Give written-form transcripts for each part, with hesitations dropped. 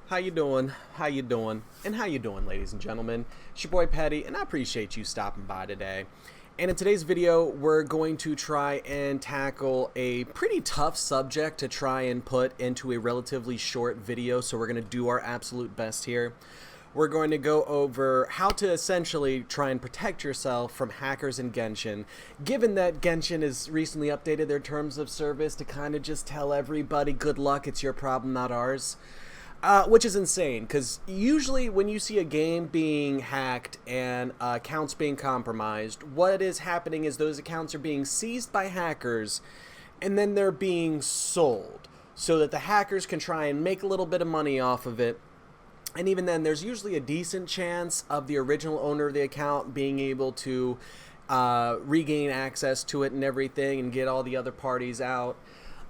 How you doing? How you doing? And how you doing, ladies and gentlemen? It's your boy Petty, and I appreciate you stopping by today. And in today's video, we're going to try and tackle a pretty tough subject to try and put into a relatively short video, so we're going to do our absolute best here. We're going to go over how to essentially try and protect yourself from hackers in Genshin, given that Genshin has recently updated their terms of service to kind of just tell everybody, good luck, it's your problem, not ours. Which is insane, because usually when you see a game being hacked and accounts being compromised, what is happening is those accounts are being seized by hackers, and then they're being sold, so that the hackers can try and make a little bit of money off of it. And even then, there's usually a decent chance of the original owner of the account being able to regain access to it and everything and get all the other parties out.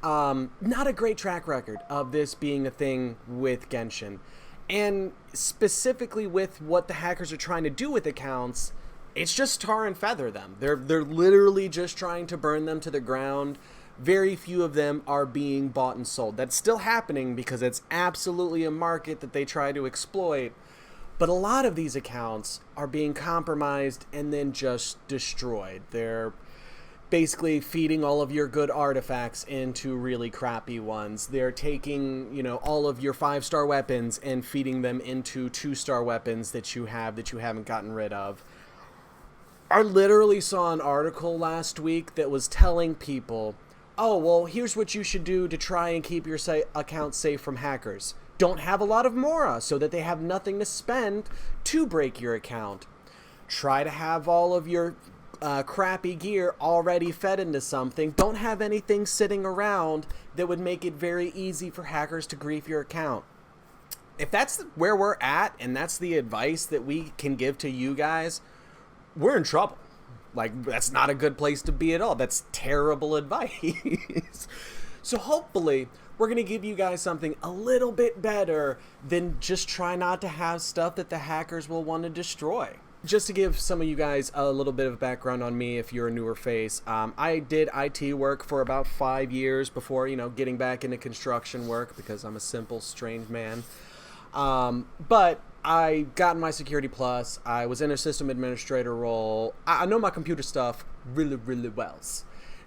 Not a great track record of this being a thing with Genshin. And specifically with what the hackers are trying to do with accounts, it's just tar and feather them. They're literally just trying to burn them to the ground. Very few of them are being bought and sold. That's still happening because it's absolutely a market that they try to exploit. But a lot of these accounts are being compromised and then just destroyed. They're basically feeding all of your good artifacts into really crappy ones. They're taking, all of your 5-star weapons and feeding them into 2-star weapons that you haven't gotten rid of. I literally saw an article last week that was telling people, oh, well, here's what you should do to try and keep your account safe from hackers. Don't have a lot of Mora so that they have nothing to spend to break your account. Try to have all of your crappy gear already fed into something. Don't have anything sitting around that would make it very easy for hackers to grief your account. If that's where we're at and that's the advice that we can give to you guys, we're in trouble. Like, that's not a good place to be at all. That's terrible advice. So hopefully we're going to give you guys something a little bit better than just try not to have stuff that the hackers will want to destroy. Just to give some of you guys a little bit of background on me, if you're a newer face, I did IT work for about 5 years before, getting back into construction work because I'm a simple, strange man. But I got my Security Plus. I was in a system administrator role. I know my computer stuff really, really well.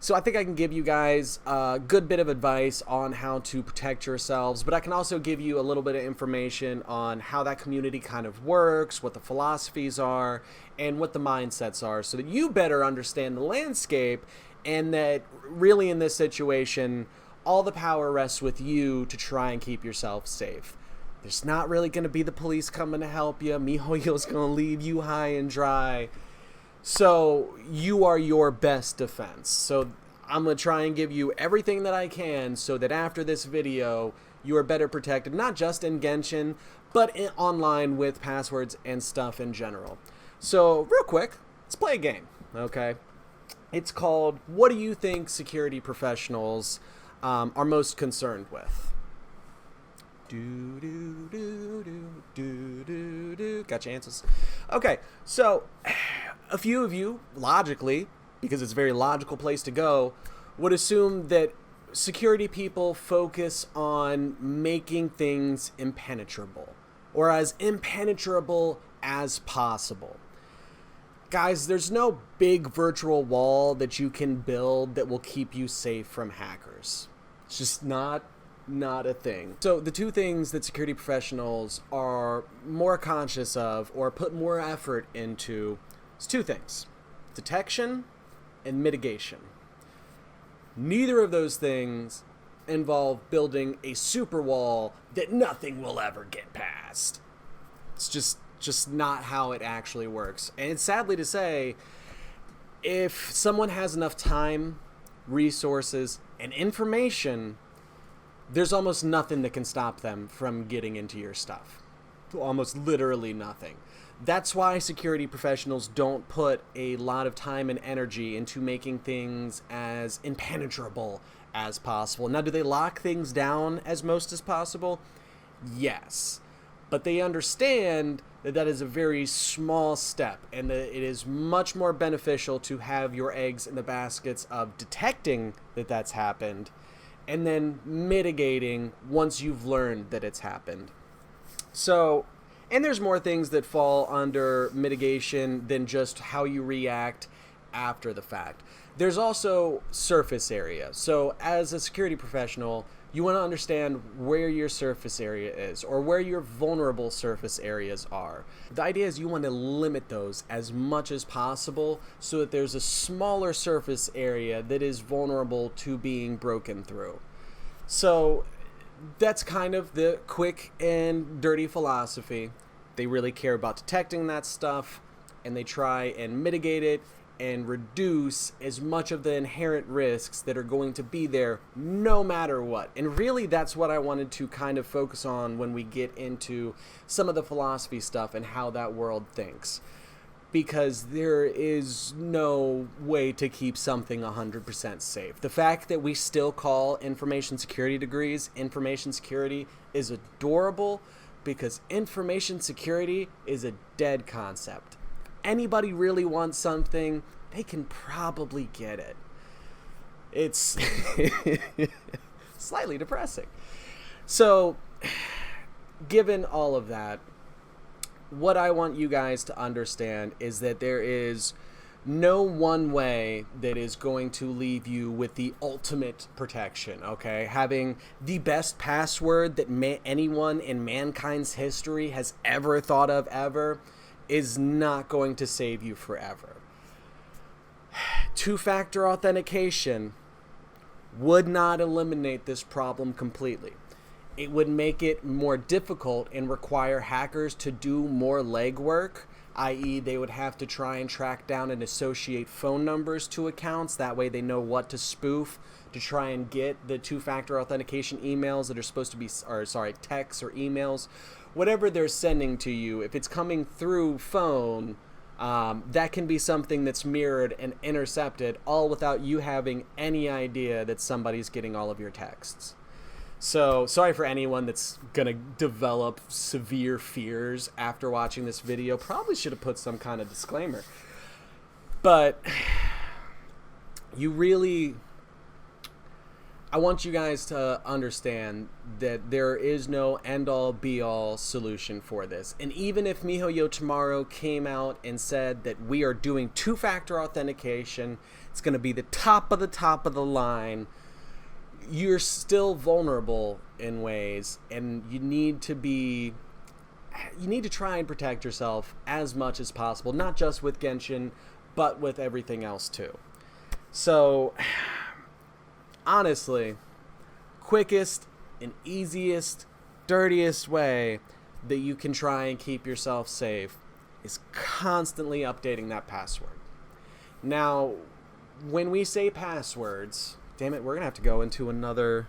So I think I can give you guys a good bit of advice on how to protect yourselves, but I can also give you a little bit of information on how that community kind of works, what the philosophies are, and what the mindsets are, so that you better understand the landscape, and that really in this situation, all the power rests with you to try and keep yourself safe. There's not really going to be the police coming to help you. MiHoYo's going to leave you high and dry. So you are your best defense. So I'm going to try and give you everything that I can so that after this video, you are better protected, not just in Genshin, but online with passwords and stuff in general. So real quick, let's play a game, okay? It's called, what do you think security professionals are most concerned with? Got your answers? Okay, so a few of you, logically, because it's a very logical place to go, would assume that security people focus on making things impenetrable, or as impenetrable as possible. Guys, there's no big virtual wall that you can build that will keep you safe from hackers. It's just not a thing. So the two things that security professionals are more conscious of or put more effort into is two things: detection and mitigation. Neither of those things involve building a super wall that nothing will ever get past. It's just not how it actually works. And sadly to say, if someone has enough time, resources, and information, there's almost nothing that can stop them from getting into your stuff. Almost literally nothing. That's why security professionals don't put a lot of time and energy into making things as impenetrable as possible. Now, do they lock things down as most as possible? Yes. But they understand that that is a very small step, and that it is much more beneficial to have your eggs in the baskets of detecting that that's happened and then mitigating once you've learned that it's happened. So, and there's more things that fall under mitigation than just how you react after the fact. There's also surface area. So, as a security professional, you want to understand where your surface area is or where your vulnerable surface areas are. The idea is you want to limit those as much as possible so that there's a smaller surface area that is vulnerable to being broken through. So that's kind of the quick and dirty philosophy. They really care about detecting that stuff, and they try and mitigate it and reduce as much of the inherent risks that are going to be there no matter what. And really, that's what I wanted to kind of focus on when we get into some of the philosophy stuff and how that world thinks. Because there is no way to keep something 100% safe. The fact that we still call information security degrees information security is adorable, because information security is a dead concept. Anybody really wants something, they can probably get it. It's slightly depressing. So, given all of that, what I want you guys to understand is that there is no one way that is going to leave you with the ultimate protection, okay? Having the best password that anyone in mankind's history has ever thought of ever is not going to save you forever. Two-factor authentication would not eliminate this problem completely. It would make it more difficult and require hackers to do more legwork, i.e. they would have to try and track down and associate phone numbers to accounts. That way they know what to spoof to try and get the two-factor authentication emails that are supposed to be, texts or emails. Whatever they're sending to you, if it's coming through phone, that can be something that's mirrored and intercepted, all without you having any idea that somebody's getting all of your texts. So, sorry for anyone that's gonna develop severe fears after watching this video. Probably should have put some kind of disclaimer. But I want you guys to understand that there is no end-all be-all solution for this. And even if MiHoYo tomorrow came out and said that we are doing two-factor authentication, it's going to be the top of the line, you're still vulnerable in ways, and you need to try and protect yourself as much as possible, not just with Genshin, but with everything else too. So, honestly, quickest and easiest, dirtiest way that you can try and keep yourself safe is constantly updating that password. Now, when we say passwords, damn it, we're gonna have to go into another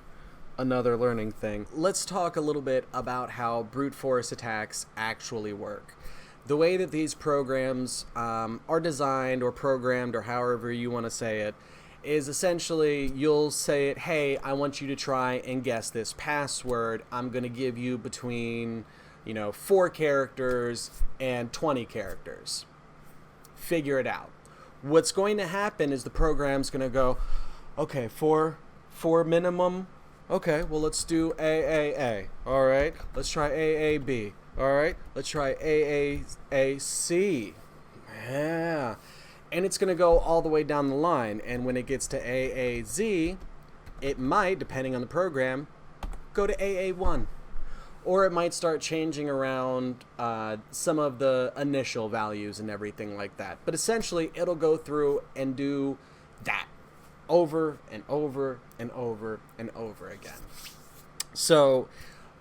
learning thing. Let's talk a little bit about how brute force attacks actually work. The way that these programs are designed or programmed, or however you want to say it, is essentially you'll say it, hey, I want you to try and guess this password. I'm going to give you between, 4 characters and 20 characters. Figure it out. What's going to happen is the program's going to go, okay, 4 minimum. Okay, well, let's do AAA. All right, let's try AAB. All right, let's try AAC. Yeah. And it's going to go all the way down the line. And when it gets to AAZ, it might, depending on the program, go to AA1. Or it might start changing around some of the initial values and everything like that. But essentially, it'll go through and do that over and over and over and over again. So,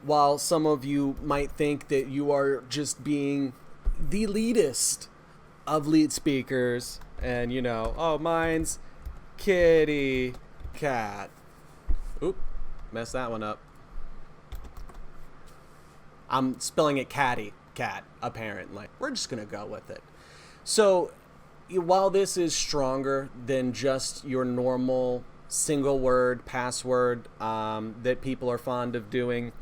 while some of you might think that you are just being the elitist of lead speakers, and oh, mine's kitty cat. Oop, messed that one up. I'm spelling it catty cat, apparently. We're just gonna go with it. So, while this is stronger than just your normal single word password that people are fond of doing,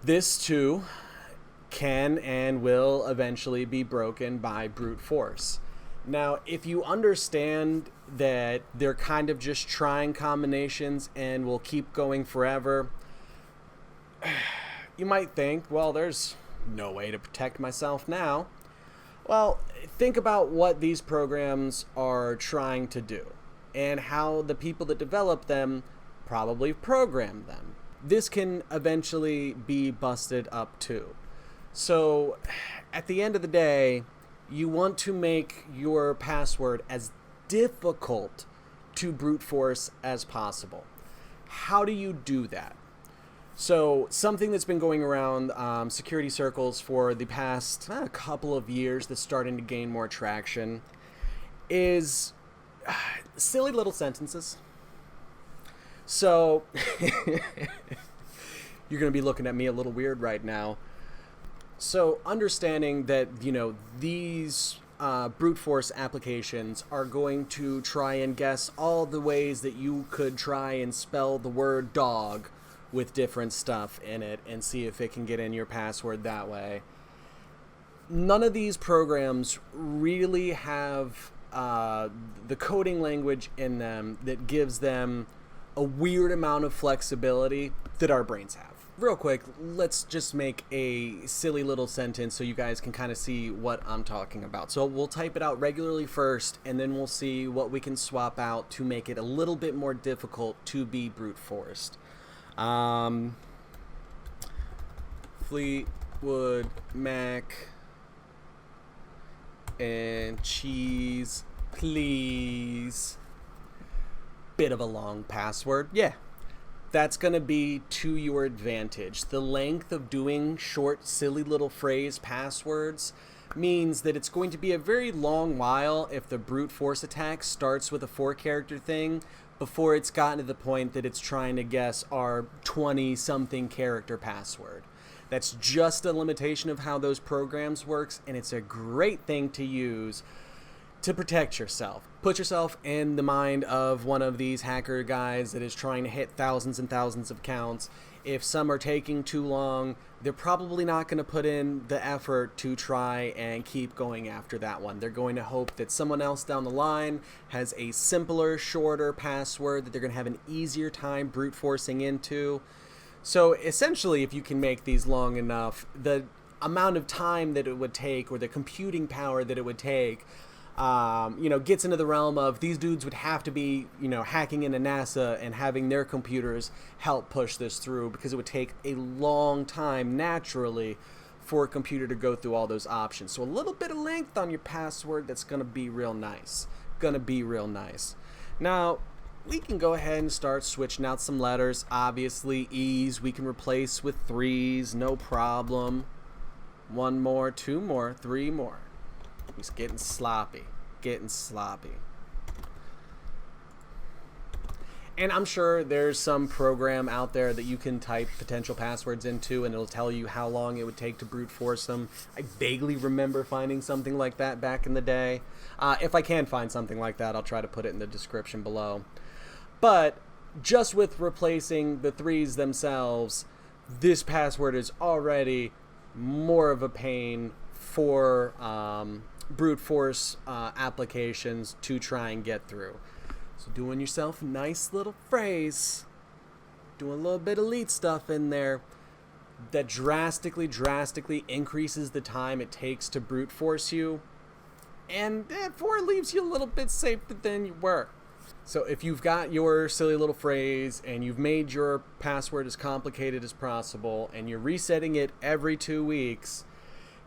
this too can and will eventually be broken by brute force. Now, if you understand that they're kind of just trying combinations and will keep going forever, you might think, well, there's no way to protect myself now. Well, think about what these programs are trying to do and how the people that develop them probably program them. This can eventually be busted up too. So at the end of the day, you want to make your password as difficult to brute force as possible. How do you do that? So something that's been going around security circles for the past couple of years that's starting to gain more traction is silly little sentences. So you're going to be looking at me a little weird right now. So understanding that, these brute force applications are going to try and guess all the ways that you could try and spell the word dog with different stuff in it and see if it can get in your password that way. None of these programs really have the coding language in them that gives them a weird amount of flexibility that our brains have. Real quick, let's just make a silly little sentence so you guys can kind of see what I'm talking about. So we'll type it out regularly first, and then we'll see what we can swap out to make it a little bit more difficult to be brute forced. Fleetwood Mac and cheese, please. Bit of a long password. Yeah, that's going to be to your advantage. The length of doing short, silly little phrase passwords means that it's going to be a very long while if the brute force attack starts with a 4-character thing before it's gotten to the point that it's trying to guess our 20-something character password. That's just a limitation of how those programs works, and it's a great thing to use to protect yourself. Put yourself in the mind of one of these hacker guys that is trying to hit thousands and thousands of accounts. If some are taking too long, they're probably not going to put in the effort to try and keep going after that one. They're going to hope that someone else down the line has a simpler, shorter password that they're going to have an easier time brute forcing into. So essentially, if you can make these long enough, the amount of time that it would take, or the computing power that it would take, gets into the realm of these dudes would have to be, hacking into NASA and having their computers help push this through, because it would take a long time naturally for a computer to go through all those options. So a little bit of length on your password, that's going to be real nice. Now, we can go ahead and start switching out some letters. Obviously, E's we can replace with 3's, no problem. 1 more, 2 more, 3 more. He's getting sloppy. And I'm sure there's some program out there that you can type potential passwords into and it'll tell you how long it would take to brute force them. I vaguely remember finding something like that back in the day. If I can find something like that, I'll try to put it in the description below. But just with replacing the 3's themselves, this password is already more of a pain for brute force applications to try and get through. So doing yourself a nice little phrase, doing a little bit of elite stuff in there, that drastically increases the time it takes to brute force you, and therefore leaves you a little bit safer than you were. So if you've got your silly little phrase and you've made your password as complicated as possible and you're resetting it every 2 weeks,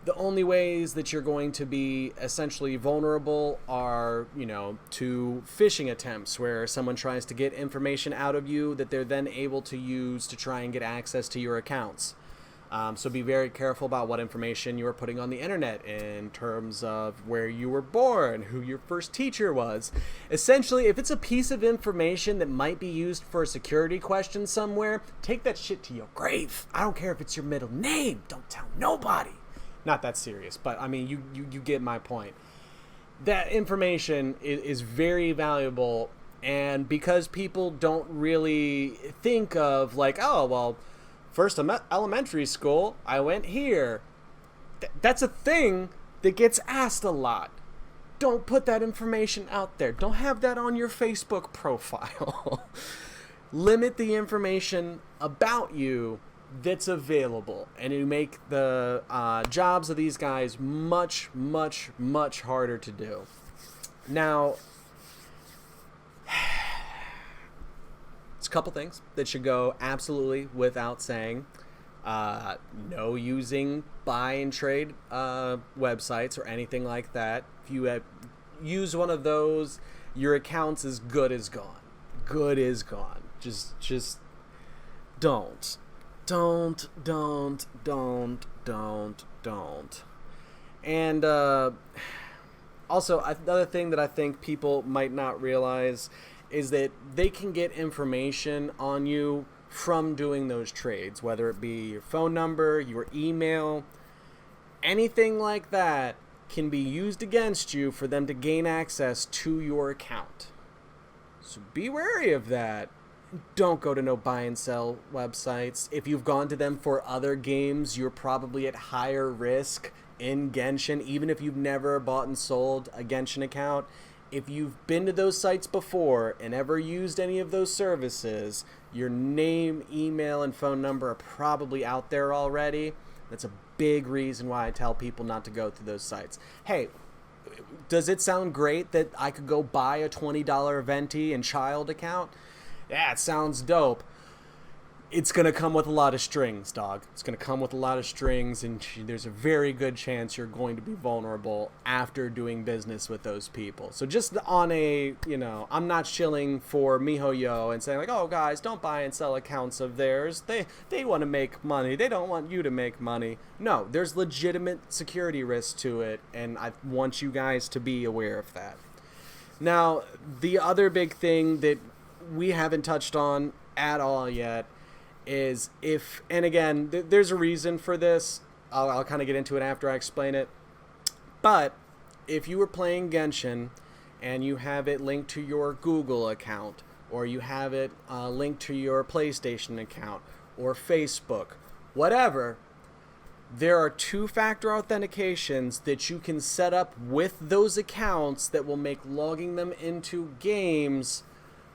the only ways that you're going to be essentially vulnerable are, to phishing attempts where someone tries to get information out of you that they're then able to use to try and get access to your accounts. So be very careful about what information you are putting on the internet in terms of where you were born, who your first teacher was. Essentially, if it's a piece of information that might be used for a security question somewhere, take that shit to your grave. I don't care if it's your middle name. Don't tell nobody. Not that serious, but I mean, you get my point. That information is very valuable, and because people don't really think of like, oh, well, first elementary school, I went here. That's a thing that gets asked a lot. Don't put that information out there. Don't have that on your Facebook profile. Limit the information about you that's available, and it make the jobs of these guys much, much, much harder to do. Now, it's a couple things that should go absolutely without saying. No using buy and trade websites or anything like that. If you use one of those, your account's as good as gone. Good as gone. Just don't. Don't. And also, another thing that I think people might not realize is that they can get information on you from doing those trades, whether it be your phone number, your email, anything like that can be used against you for them to gain access to your account. So be wary of that. Don't go to no buy and sell websites. If you've gone to them for other games, you're probably at higher risk in Genshin, even if you've never bought and sold a Genshin account. If you've been to those sites before and ever used any of those services, your name, email, and phone number are probably out there already. That's a big reason why I tell people not to go through those sites. Hey, does it sound great that I could go buy a $20 Venti and child account? Yeah, it sounds dope. It's going to come with a lot of strings, dog. It's going to come with a lot of strings, and there's a very good chance you're going to be vulnerable after doing business with those people. So just on a, I'm not shilling for MiHoYo and saying like, oh, guys, don't buy and sell accounts of theirs. They want to make money. They don't want you to make money. No, there's legitimate security risk to it, and I want you guys to be aware of that. Now, the other big thing that we haven't touched on at all yet is and again, there's a reason for this. I'll kind of get into it after I explain it. But if you were playing Genshin and you have it linked to your Google account, or you have it linked to your PlayStation account or Facebook, whatever, there are two-factor authentications that you can set up with those accounts that will make logging them into games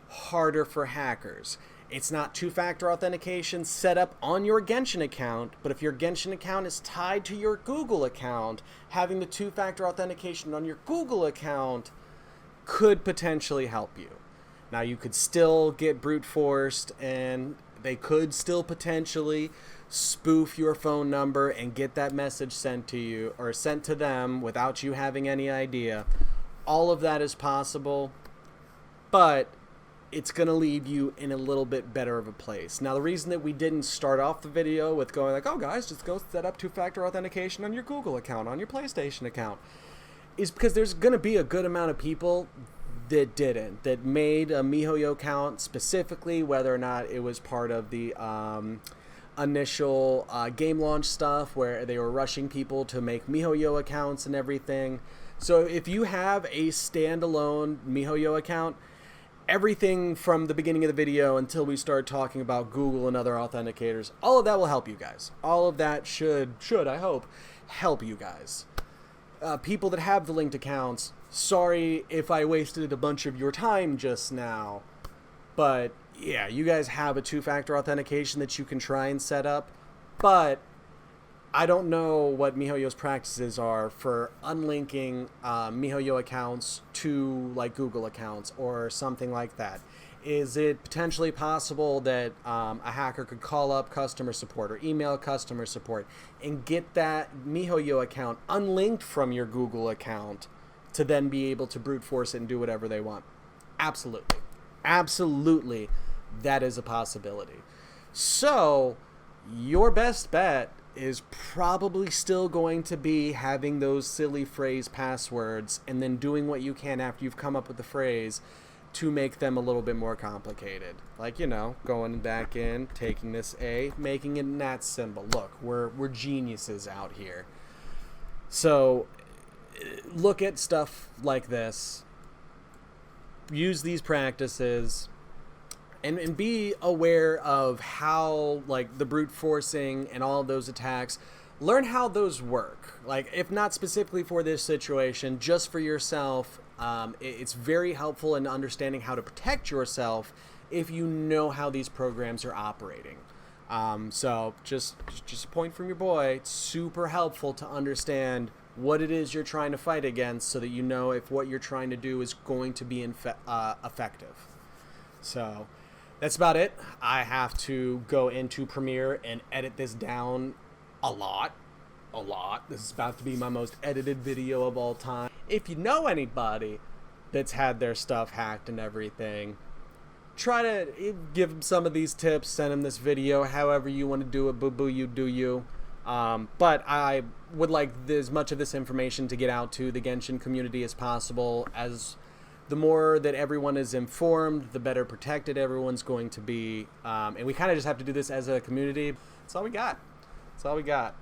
harder for hackers. It's not two-factor authentication set up on your Genshin account, but if your Genshin account is tied to your Google account, having the two-factor authentication on your Google account could potentially help you. Now, you could still get brute forced, and they could still potentially spoof your phone number and get that message sent to you or sent to them without you having any idea. All of that is possible, but it's going to leave you in a little bit better of a place. Now, the reason that we didn't start off the video with going like, oh, guys, just go set up two-factor authentication on your Google account, on your PlayStation account, is because there's going to be a good amount of people that didn't, that made a MiHoYo account specifically, whether or not it was part of the initial game launch stuff where they were rushing people to make MiHoYo accounts and everything. So if you have a standalone MiHoYo account, everything from the beginning of the video until we start talking about Google and other authenticators, all of that will help you guys. All of that should I hope, help you guys. People that have the linked accounts, sorry if I wasted a bunch of your time just now, but yeah, you guys have a two-factor authentication that you can try and set up, but I don't know what MiHoYo's practices are for unlinking MiHoYo accounts to like Google accounts or something like that. Is it potentially possible that a hacker could call up customer support or email customer support and get that MiHoYo account unlinked from your Google account to then be able to brute force it and do whatever they want? Absolutely. Absolutely, that is a possibility. So your best bet is probably still going to be having those silly phrase passwords and then doing what you can after you've come up with the phrase to make them a little bit more complicated. Like, going back in, taking this A, making it an @ symbol. Look, we're geniuses out here. So look at stuff like this. Use these practices. And be aware of how, like, the brute forcing and all of those attacks, learn how those work. Like, if not specifically for this situation, just for yourself, it's very helpful in understanding how to protect yourself if you know how these programs are operating. So just a point from your boy. It's super helpful to understand what it is you're trying to fight against so that you know if what you're trying to do is going to be effective. So that's about it. I have to go into Premiere and edit this down a lot. This is about to be my most edited video of all time. If you know anybody that's had their stuff hacked and everything, try to give them some of these tips, send them this video, however you want to do it, boo-boo, you do you. But I would like as much of this information to get out to the Genshin community as possible, as the more that everyone is informed, the better protected everyone's going to be. And we kind of just have to do this as a community. That's all we got.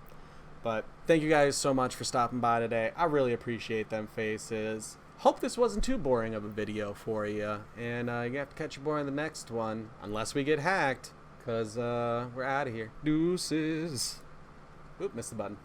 But thank you guys so much for stopping by today. I really appreciate them faces. Hope this wasn't too boring of a video for you. And you have to catch your boy on the next one. Unless we get hacked. Because we're out of here. Deuces. Oop, missed the button.